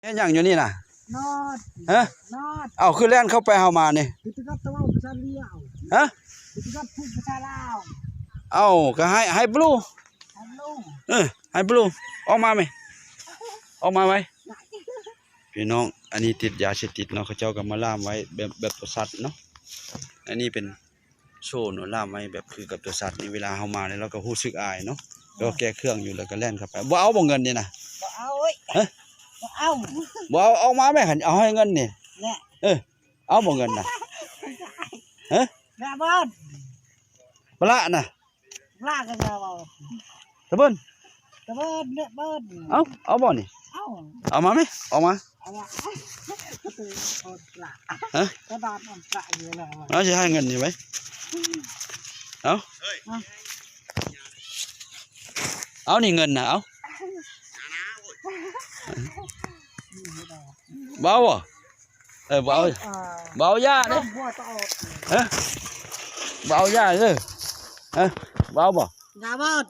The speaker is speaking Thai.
เฮ็ดหยังอยู่นี่น่ะนอดฮะนอดเอ้าคือแล่นเข้าไปเฮามานี่คือกับตะวันภาษาเลียวฮะคือกับพูดภาษาลาวเอ้าก็ให้บลูฮัลโหลให้บลูออกมาไหมออกมาไหมพี่น้องอันนี้ติดยาเสพติดเนาะเขาเจ้าก็มาล่ามไว้แบบตัวสัตว์เนาะอันนี้เป็นโซ่เนาะล่ามไว้แบบคือกับตัวสัตว์นี่เวลาเฮามาเนี่ยเราก็รู้สึกอายเนาะแล้วก็แก้เครื่องอยู่แล้วก็แล่นเข้าไปบ่เอาบ่เงินนี่น่ะบ่เอาเอ้ยฮะบ่เอาบ่เอามาแม่หันเอาให้เงินนี่เนี่ยเอาบ่เงินน่ะฮะแม่เบิ้นบ่ละน่ะลากกันแล้วตะเบิ่นตะเบิ้นเนี่ยเบิ้นเอาบ่นี่เอามาไหมออกมาเอาละตื่นอดละฮะกระดานอดละอยู่แล้วเอาสิให้เงินนี่ไว้เอานี่เงินน่ะเอาเบาบ่เบาย่าเด้เบาย่าเด้เบาบ่งาบด